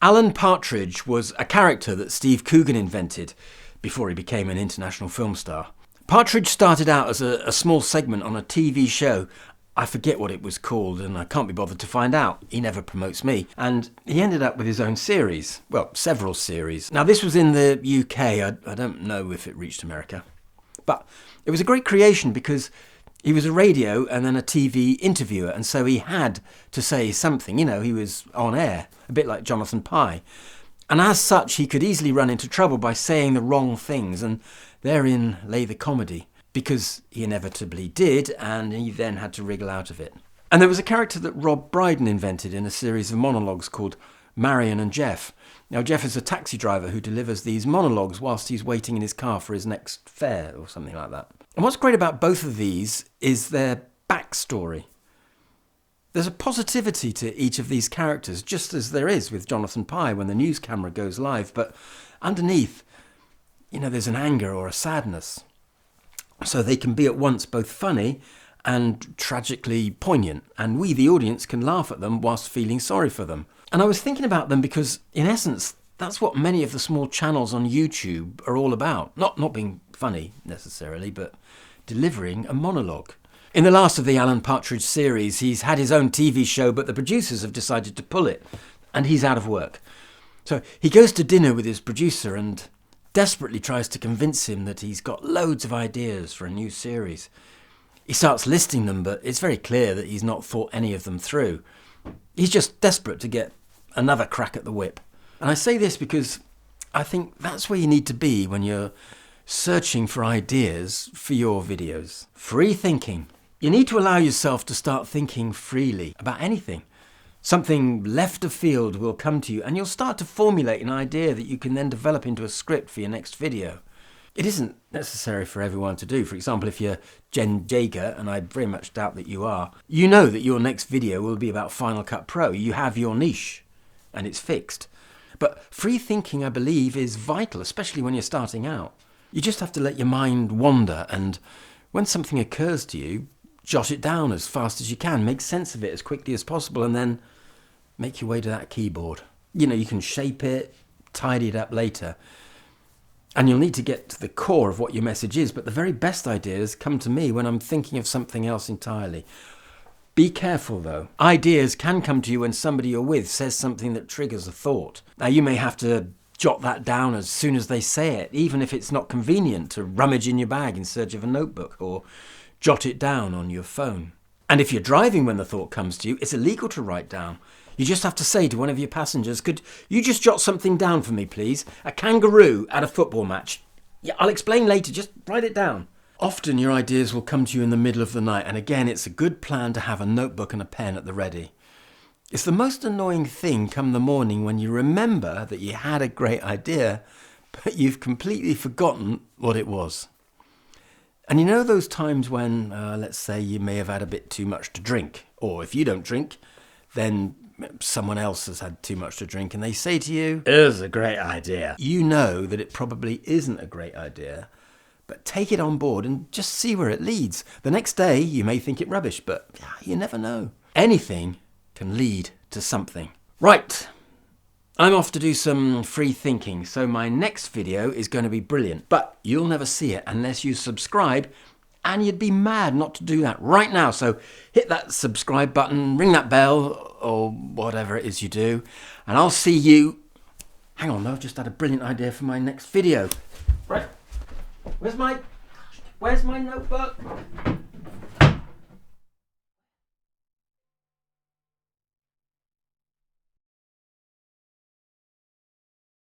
Alan Partridge was a character that Steve Coogan invented before he became an international film star. Partridge started out as a small segment on a TV show. I forget what it was called and I can't be bothered to find out. He never promotes me. And he ended up with his own series. Well, several series. Now this was in the UK. I don't know if it reached America. But it was a great creation because he was a radio and then a TV interviewer, and so he had to say something. You know, he was on air, a bit like Jonathan Pie. And as such, he could easily run into trouble by saying the wrong things, and therein lay the comedy, because he inevitably did, and he then had to wriggle out of it. And there was a character that Rob Brydon invented in a series of monologues called Marion and Jeff. Now, Jeff is a taxi driver who delivers these monologues whilst he's waiting in his car for his next fare or something like that. And what's great about both of these is their backstory. There's a positivity to each of these characters, just as there is with Jonathan Pie when the news camera goes live. But underneath, you know, there's an anger or a sadness. So they can be at once both funny and tragically poignant. And we, the audience, can laugh at them whilst feeling sorry for them. And I was thinking about them because, in essence, that's what many of the small channels on YouTube are all about. Not being funny, necessarily, but delivering a monologue. In the last of the Alan Partridge series, he's had his own TV show, but the producers have decided to pull it, and he's out of work. So he goes to dinner with his producer and desperately tries to convince him that he's got loads of ideas for a new series. He starts listing them, but it's very clear that he's not thought any of them through. He's just desperate to get another crack at the whip. And I say this because I think that's where you need to be when you're searching for ideas for your videos. Free thinking. You need to allow yourself to start thinking freely about anything. Something left of field will come to you and you'll start to formulate an idea that you can then develop into a script for your next video. It isn't necessary for everyone to do. For example, if you're Jen Jager, and I very much doubt that you are, you know that your next video will be about Final Cut Pro. You have your niche and it's fixed. But free thinking, I believe, is vital, especially when you're starting out. You just have to let your mind wander, and when something occurs to you, jot it down as fast as you can, make sense of it as quickly as possible, and then make your way to that keyboard. You know, you can shape it, tidy it up later, and you'll need to get to the core of what your message is, but the very best ideas come to me when I'm thinking of something else entirely. Be careful though. Ideas can come to you when somebody you're with says something that triggers a thought. Now you may have to jot that down as soon as they say it, even if it's not convenient to rummage in your bag in search of a notebook or jot it down on your phone. And if you're driving when the thought comes to you, it's illegal to write down. You just have to say to one of your passengers, could you just jot something down for me, please? A kangaroo at a football match. Yeah, I'll explain later, just write it down. Often your ideas will come to you in the middle of the night, and again, it's a good plan to have a notebook and a pen at the ready. It's the most annoying thing come the morning when you remember that you had a great idea, but you've completely forgotten what it was. And you know those times when, let's say, you may have had a bit too much to drink, or if you don't drink, then someone else has had too much to drink, and they say to you, "Here's a great idea." You know that it probably isn't a great idea, but take it on board and just see where it leads. The next day, you may think it rubbish, but you never know. Anything can lead to something. Right, I'm off to do some free thinking, so my next video is going to be brilliant, but you'll never see it unless you subscribe, and you'd be mad not to do that right now. So hit that subscribe button, ring that bell, or whatever it is you do, and I'll see you. Hang on though, I've just had a brilliant idea for my next video. Right. Where's my notebook?